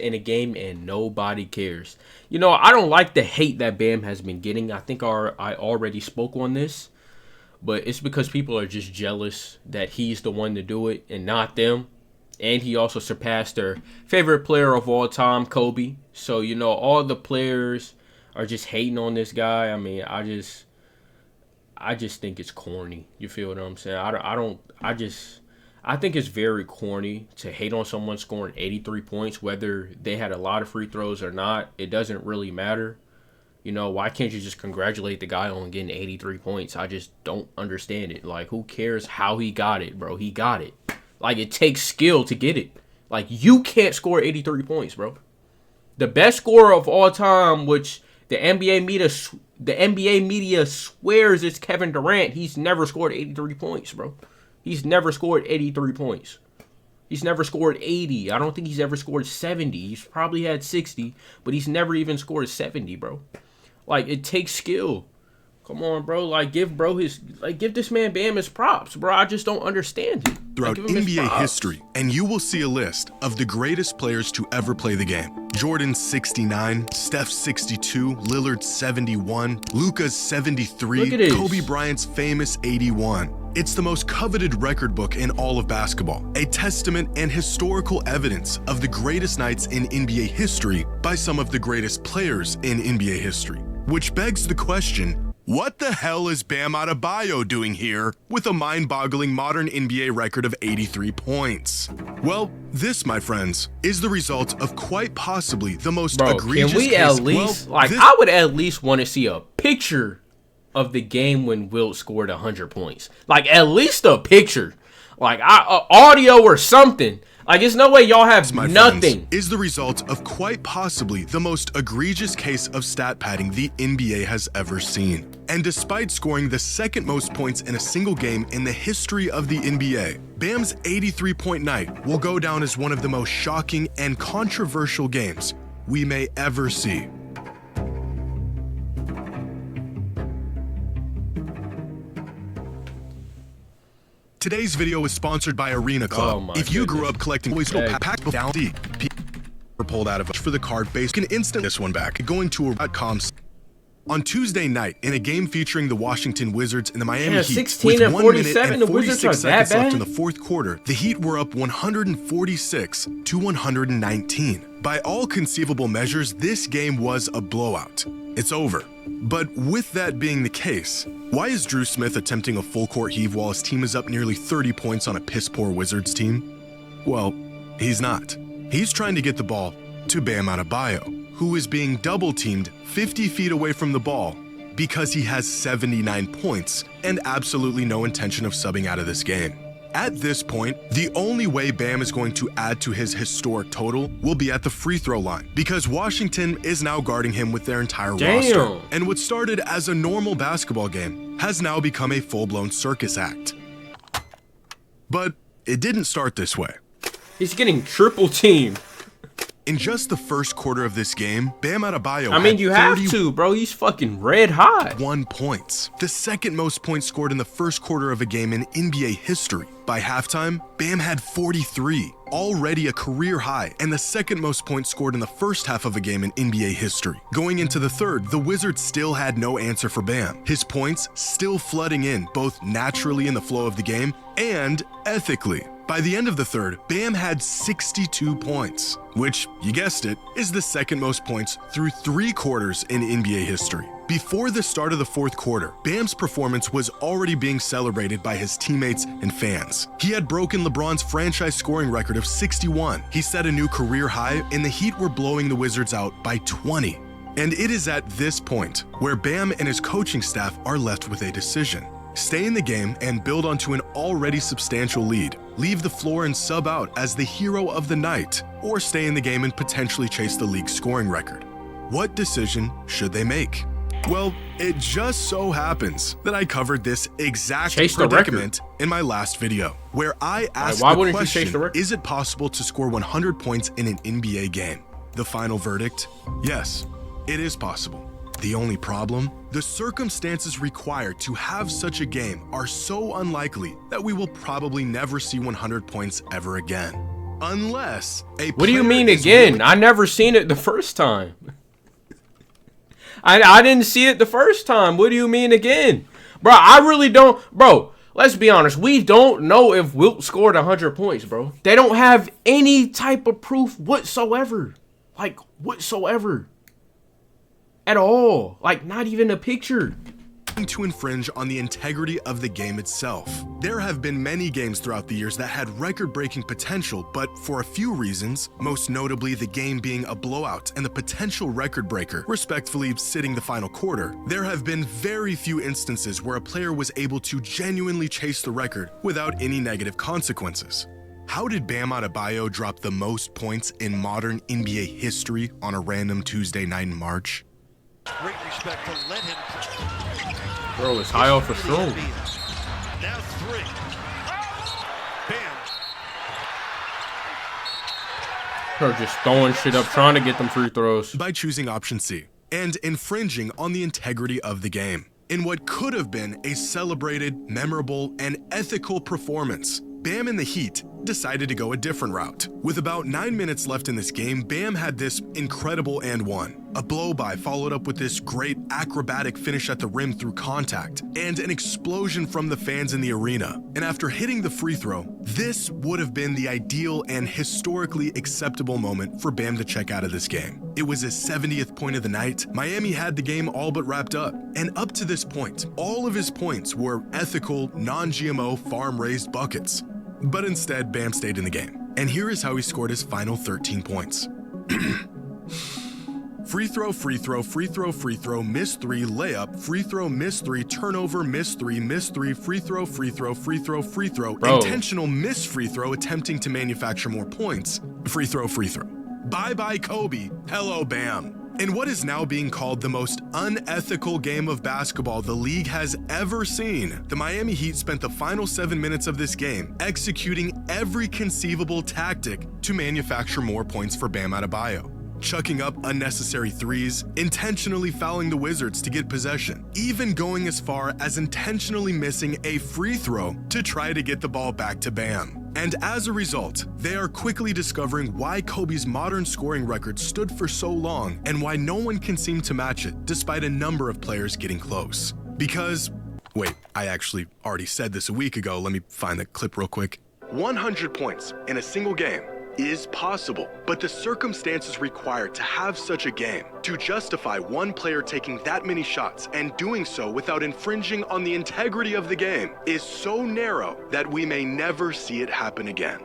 in a game and nobody cares. You know, I don't like the hate that Bam has been getting. I think I already spoke on this, but it's because people are just jealous that he's the one to do it and not them. And he also surpassed their favorite player of all time, Kobe. So, you know, all the players are just hating on this guy. I mean, I just think it's corny. You feel what I'm saying? I think it's very corny to hate on someone scoring 83 points, whether they had a lot of free throws or not. It doesn't really matter. You know, why can't you just congratulate the guy on getting 83 points? I just don't understand it. Like, who cares how he got it, bro? He got it. Like, it takes skill to get it. Like, you can't score 83 points, bro. The best scorer of all time, which the NBA media swears it's Kevin Durant, he's never scored 83 points, bro. He's never scored 83 points. He's never scored 80. I don't think he's ever scored 70. He's probably had 60, but he's never even scored 70, bro. Like, it takes skill. Come on, bro. Like, give this man Bam his props, bro. I just don't understand it. Throughout NBA history, and you will see a list of the greatest players to ever play the game. Jordan 69, Steph 62, Lillard 71, Luka's 73, Kobe Bryant's famous 81. It's the most coveted record book in all of basketball, a testament and historical evidence of the greatest nights in NBA history by some of the greatest players in NBA history. Which begs the question, what the hell is Bam Adebayo doing here with a mind-boggling modern NBA record of 83 points? Well, this, my friends, is the result of quite possibly the most egregious case. Can we at least, I would at least want to see a picture of the game when Wilt scored 100 points. Like, at least a picture. Like, audio or something. Like, there's no way y'all have nothing. Is the result of quite possibly the most egregious case of stat padding the NBA has ever seen. And despite scoring the second most points in a single game in the history of the NBA, Bam's 83-point night will go down as one of the most shocking and controversial games we may ever see. Today's video is sponsored by Arena Club. If you grew up collecting toys, packed down deep, or pulled out of for the card base, you can instant this one back going to a.com. On Tuesday night, in a game featuring the Washington Wizards and the Miami Heat, 16 and 47, the Wizards are that bad? Left in the fourth quarter, the Heat were up 146 to 119. By all conceivable measures, this game was a blowout. It's over. But with that being the case, why is Drew Smith attempting a full court heave while his team is up nearly 30 points on a piss-poor Wizards team? Well, he's not. He's trying to get the ball to Bam Adebayo, who is being double-teamed 50 feet away from the ball because he has 79 points and absolutely no intention of subbing out of this game. At this point, the only way Bam is going to add to his historic total will be at the free throw line, because Washington is now guarding him with their entire roster. And what started as a normal basketball game has now become a full-blown circus act. But it didn't start this way. He's getting triple teamed. In just the first quarter of this game, Bam Adebayo you have to, bro. He's fucking red hot. 1 points. The second most points scored in the first quarter of a game in NBA history. By halftime, Bam had 43, already a career high, and the second most points scored in the first half of a game in NBA history. Going into the third, the Wizards still had no answer for Bam. His points still flooding in, both naturally in the flow of the game and ethically. By the end of the third, Bam had 62 points, which, you guessed it, is the second most points through 3 quarters in NBA history. Before the start of the fourth quarter, Bam's performance was already being celebrated by his teammates and fans. He had broken LeBron's franchise scoring record of 61. He set a new career high, and the Heat were blowing the Wizards out by 20. And it is at this point where Bam and his coaching staff are left with a decision. Stay in the game and build onto an already substantial lead. Leave the floor and sub out as the hero of the night, or stay in the game and potentially chase the league's scoring record. What decision should they make? Well, it just so happens that I covered this exact predicament in my last video, where I asked the question, is it possible to score 100 points in an NBA game? The final verdict, yes, it is possible. The only problem? The circumstances required to have such a game are so unlikely that we will probably never see 100 points ever again. unless a What do you player mean is again? willing- I never seen it the first time. I didn't see it the first time. What do you mean again? Bro, I really don't. Bro, let's be honest. We don't know if Wilt scored 100 points, bro. They don't have any type of proof whatsoever. Like, whatsoever. At all. Like, not even a picture. to infringe on the integrity of the game itself. There have been many games throughout the years that had record-breaking potential, but for a few reasons, most notably the game being a blowout and the potential record breaker respectfully sitting the final quarter, there have been very few instances where a player was able to genuinely chase the record without any negative consequences. How did Bam Adebayo drop the most points in modern NBA history on a random Tuesday night in March? Great respect to let him. Bro, it's high off the throne. Now three. Bam. Bro, just throwing shit up, trying to get them free throws. By choosing option C and infringing on the integrity of the game. In what could have been a celebrated, memorable, and ethical performance, Bam and the Heat decided to go a different route. With about 9 minutes left in this game, Bam had this incredible and one. A blow-by followed up with this great acrobatic finish at the rim through contact, and an explosion from the fans in the arena. And after hitting the free throw, this would have been the ideal and historically acceptable moment for Bam to check out of this game. It was his 70th point of the night. Miami had the game all but wrapped up. And up to this point, all of his points were ethical, non-GMO, farm-raised buckets. But instead, Bam stayed in the game. And here is how he scored his final 13 points. Free throw, free throw, free throw, free throw, miss three, layup, free throw, miss three, turnover, miss three, free throw, free throw, free throw, free throw, Bro. intentional miss free throw, attempting to manufacture more points, free throw, free throw. Bye-bye Kobe, hello Bam. In what is now being called the most unethical game of basketball the league has ever seen, the Miami Heat spent the final 7 minutes of this game executing every conceivable tactic to manufacture more points for Bam Adebayo. Chucking up unnecessary threes, intentionally fouling the Wizards to get possession, even going as far as intentionally missing a free throw to try to get the ball back to Bam. And as a result, they are quickly discovering why Kobe's modern scoring record stood for so long and why no one can seem to match it despite a number of players getting close. Because, wait, I actually already said this a week ago, let me find the clip real quick. 100 points in a single game is possible, but the circumstances required to have such a game, to justify one player taking that many shots and doing so without infringing on the integrity of the game, is so narrow that we may never see it happen again.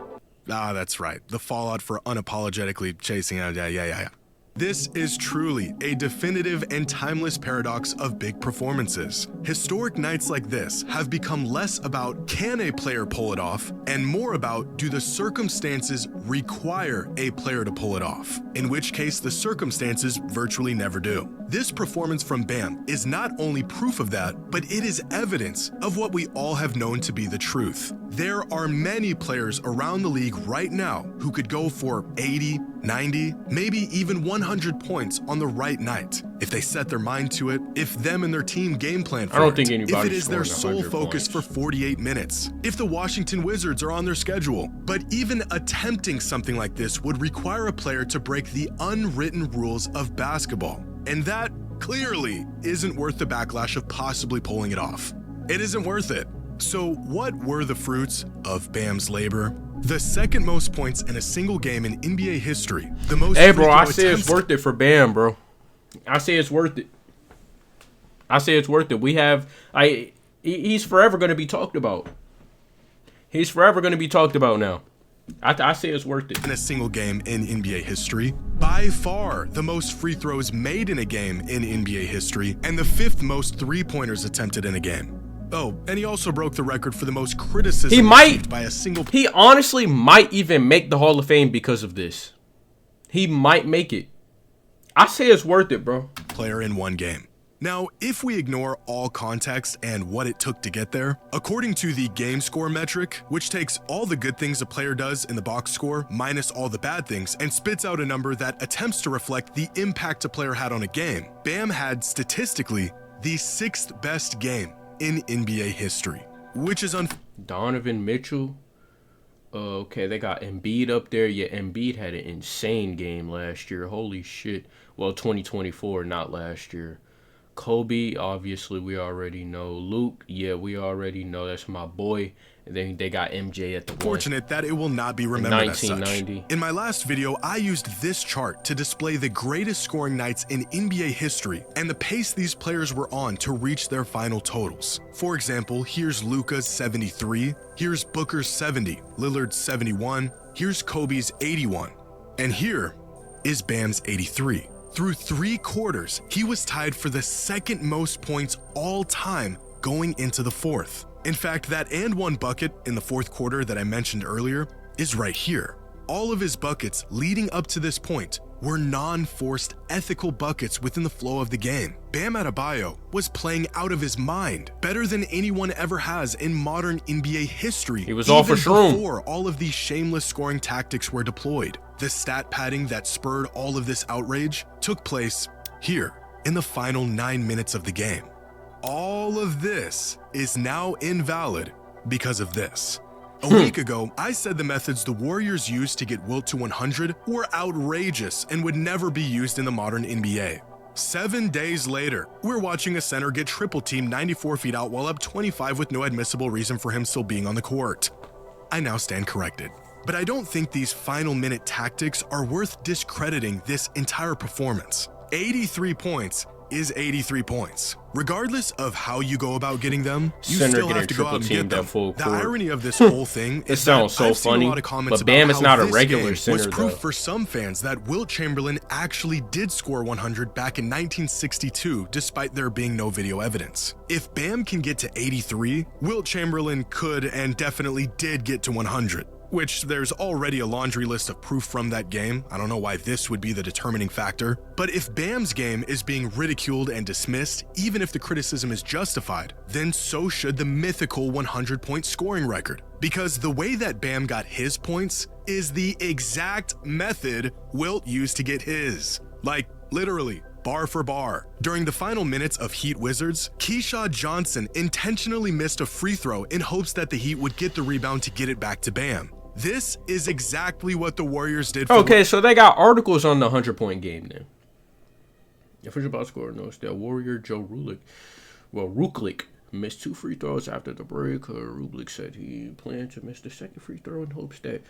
Ah, that's right. The fallout for unapologetically chasing out. Yeah. This is truly a definitive and timeless paradox of big performances. Historic nights like this have become less about can a player pull it off and more about do the circumstances require a player to pull it off, in which case the circumstances virtually never do. This performance from Bam is not only proof of that, but it is evidence of what we all have known to be the truth. There are many players around the league right now who could go for 80, 90, maybe even 100 points on the right night. If they set their mind to it, if them and their team game plan for I don't it, think if anybody's it is their scoring sole 100 focus for points. 48 minutes, if the Washington Wizards are on their schedule. But even attempting something like this would require a player to break the unwritten rules of basketball. And that clearly isn't worth the backlash of possibly pulling it off. It isn't worth it. So what were the fruits of Bam's labor? The second most points in a single game in NBA history. The most Hey, bro, free I throw say it's attempts- worth it for Bam, bro. I say it's worth it. I say it's worth it. He's forever going to be talked about. He's forever going to be talked about now. I say it's worth it. in a single game in NBA history. By far, the most free throws made in a game in NBA history, and the fifth most three-pointers attempted in a game. Oh, and he also broke the record for the most criticism He might- received by a single He honestly might even make the Hall of Fame because of this. He might make it. I say it's worth it, bro. player in one game. Now, if we ignore all context and what it took to get there, according to the game score metric, which takes all the good things a player does in the box score minus all the bad things and spits out a number that attempts to reflect the impact a player had on a game, Bam had statistically the sixth best game in NBA history, which is Donovan Mitchell, Okay, they got Embiid up there. Yeah, Embiid had an insane game last year. Holy shit. Well, 2024, not last year. Kobe, obviously, we already know. Luke, yeah, we already know. That's my boy. And then they got MJ at the one. Fortunate that it will not be remembered as such. 1990. In my last video, I used this chart to display the greatest scoring nights in NBA history and the pace these players were on to reach their final totals. For example, here's Luka's 73, here's Booker's 70, Lillard's 71, here's Kobe's 81, and here is Bam's 83. Through 3 quarters, he was tied for the second most points all time going into the fourth. In fact, that and one bucket in the fourth quarter that I mentioned earlier is right here. All of his buckets leading up to this point were non-forced ethical buckets within the flow of the game. Bam Adebayo was playing out of his mind, better than anyone ever has in modern NBA history. He was all for Shroom before all of these shameless scoring tactics were deployed. The stat padding that spurred all of this outrage took place here in the final 9 minutes of the game. All of this is now invalid because of this. A week ago, I said the methods the Warriors used to get Wilt to 100 were outrageous and would never be used in the modern NBA. 7 days later, we're watching a center get triple teamed 94 feet out while up 25 with no admissible reason for him still being on the court. I now stand corrected. But I don't think these final minute tactics are worth discrediting this entire performance. 83 points is 83 points. Regardless of how you go about getting them, you Center still have to go out and get them. full The court. irony of this whole thing It is sounds that so I've seen funny, a lot of comments but Bam about is not how a this regular game center, was proof though. for some fans that Wilt Chamberlain actually did score 100 back in 1962, despite there being no video evidence. If Bam can get to 83, Wilt Chamberlain could and definitely did get to 100. Which there's already a laundry list of proof from that game. I don't know why this would be the determining factor. But if Bam's game is being ridiculed and dismissed, even if the criticism is justified, then so should the mythical 100-point scoring record. Because the way that Bam got his points is the exact method Wilt used to get his. Like, literally, bar for bar. During the final minutes of Heat Wizards, Keyshawn Johnson intentionally missed a free throw in hopes that the Heat would get the rebound to get it back to Bam. This is exactly what the Warriors did for Okay, so they got articles on the 100-point game then. Official box score notes that Warrior Joe Ruklick missed 2 free throws after the break. Ruklick said he planned to miss the second free throw in hopes that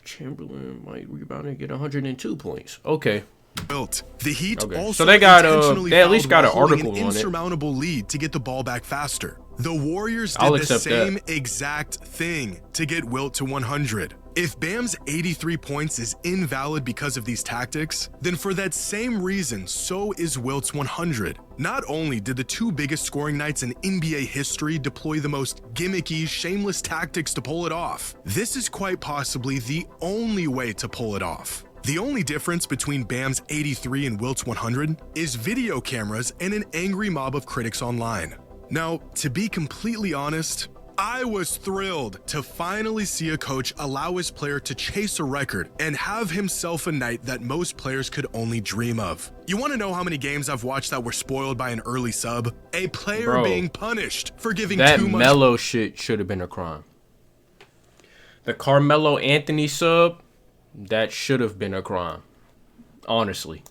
Chamberlain might rebound and get 102 points. Okay. Built. The Heat also so they got intentionally they at least got an fouled while holding article an on it. insurmountable lead to get the ball back faster. The Warriors I'll did the accept same that. exact thing to get Wilt to 100. If Bam's 83 points is invalid because of these tactics, then for that same reason, so is Wilt's 100. Not only did the 2 biggest scoring nights in NBA history deploy the most gimmicky, shameless tactics to pull it off, this is quite possibly the only way to pull it off. The only difference between Bam's 83 and Wilt's 100 is video cameras and an angry mob of critics online. Now, to be completely honest, I was thrilled to finally see a coach allow his player to chase a record and have himself a night that most players could only dream of. You want to know how many games I've watched that were spoiled by an early sub? A player being punished for giving that too much. That Melo shit should have been a crime. The Carmelo Anthony sub, that should have been a crime. Honestly.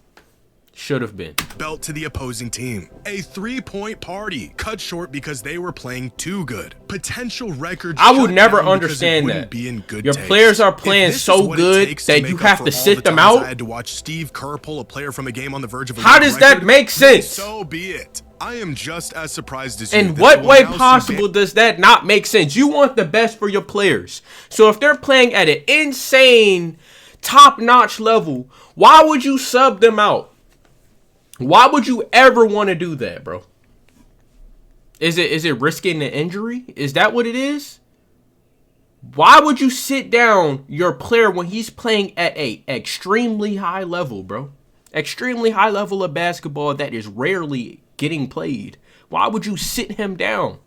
Should have been. Belt to the opposing team. A 3-point party cut short because they were playing too good. Potential record. I would never understand that. Be in good Your taste. players are playing so good that you have to sit them out. I had to watch Steve Kerr pull a player from a game on the verge of a How does that make sense? So be it. I am just as surprised as you. In what way possible does that not make sense? You want the best for your players. So if they're playing at an insane, top-notch level, why would you sub them out? Why would you ever want to do that, bro? Is it risking the injury? Is that what it is? Why would you sit down your player when he's playing at a extremely high level, bro? Extremely high level of basketball that is rarely getting played. Why would you sit him down?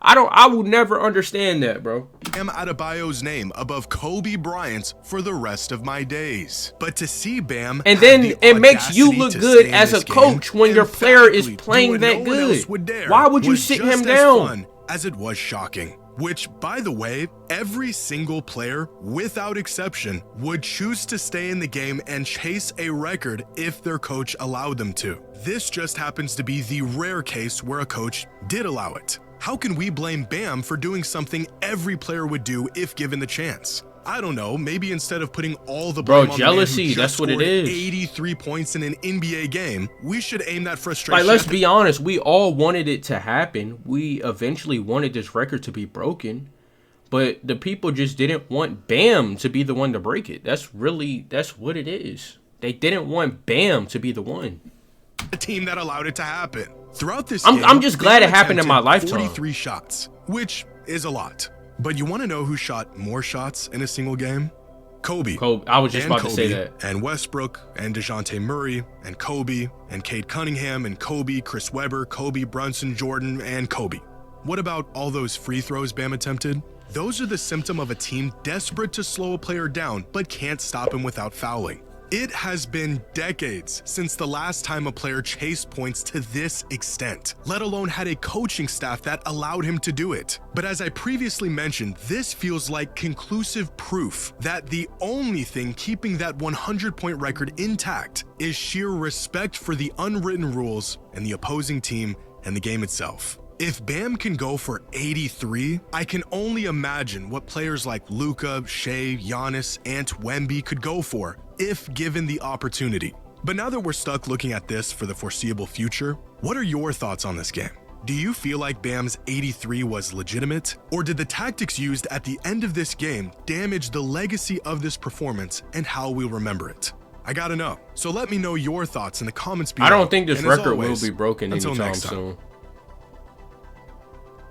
I will never understand that, bro. Bam Adebayo's name above Kobe Bryant's for the rest of my days. But to see Bam, and then it makes you look good as a coach when your player is playing that good. Why would you sit him down? As it was shocking. which, by the way, every single player, without exception, would choose to stay in the game and chase a record if their coach allowed them to. This just happens to be the rare case where a coach did allow it. How can we blame Bam for doing something every player would do if given the chance? I don't know, maybe instead of putting all the blame on jealousy, the man who just that's what it scored is. 83 points in an NBA game, we should aim that frustration. Like, let's be honest, we all wanted it to happen. We eventually wanted this record to be broken, but the people just didn't want Bam to be the one to break it. That's what it is. They didn't want Bam to be the one. The team that allowed it to happen. Throughout this I'm game, just glad it happened in my attempted lifetime. 43 shots, which is a lot. But you want to know who shot more shots in a single game? Kobe. I was just and about to say Kobe, that. And Westbrook, and DeJounte Murray, and Kobe, and Cade Cunningham, and Kobe, Chris Webber, Kobe, Brunson, Jordan, and Kobe. What about all those free throws Bam attempted? Those are the symptom of a team desperate to slow a player down, but can't stop him without fouling. It has been decades since the last time a player chased points to this extent, let alone had a coaching staff that allowed him to do it. But as I previously mentioned, this feels like conclusive proof that the only thing keeping that 100-point record intact is sheer respect for the unwritten rules and the opposing team and the game itself. If Bam can go for 83, I can only imagine what players like Luka, Shea, Giannis, Ant, Wemby could go for if given the opportunity. But now that we're stuck looking at this for the foreseeable future, what are your thoughts on this game? Do you feel like Bam's 83 was legitimate? Or did the tactics used at the end of this game damage the legacy of this performance and how we'll remember it? I gotta know. So let me know your thoughts in the comments below. I don't think this And as record always, will be broken until anytime next time. soon.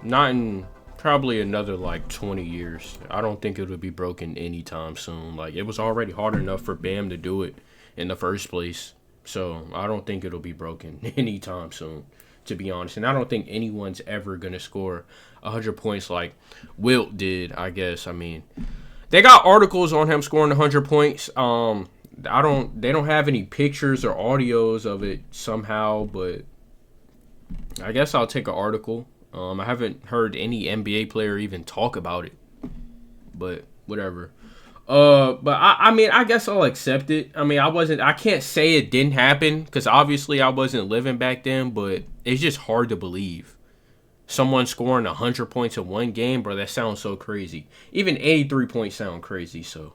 Not in probably another like 20 years. I don't think it would be broken anytime soon. Like, it was already hard enough for Bam to do it in the first place. So I don't think it'll be broken anytime soon, to be honest. And I don't think anyone's ever going to score 100 points like Wilt did, I guess. I mean, they got articles on him scoring 100 points. They don't have any pictures or audios of it somehow, but I guess I'll take an article. I haven't heard any NBA player even talk about it, but whatever. But I mean, I guess I'll accept it. I mean, I can't say it didn't happen because obviously I wasn't living back then, but it's just hard to believe. Someone scoring 100 points in one game, bro, that sounds so crazy. Even 83 points sound crazy, so.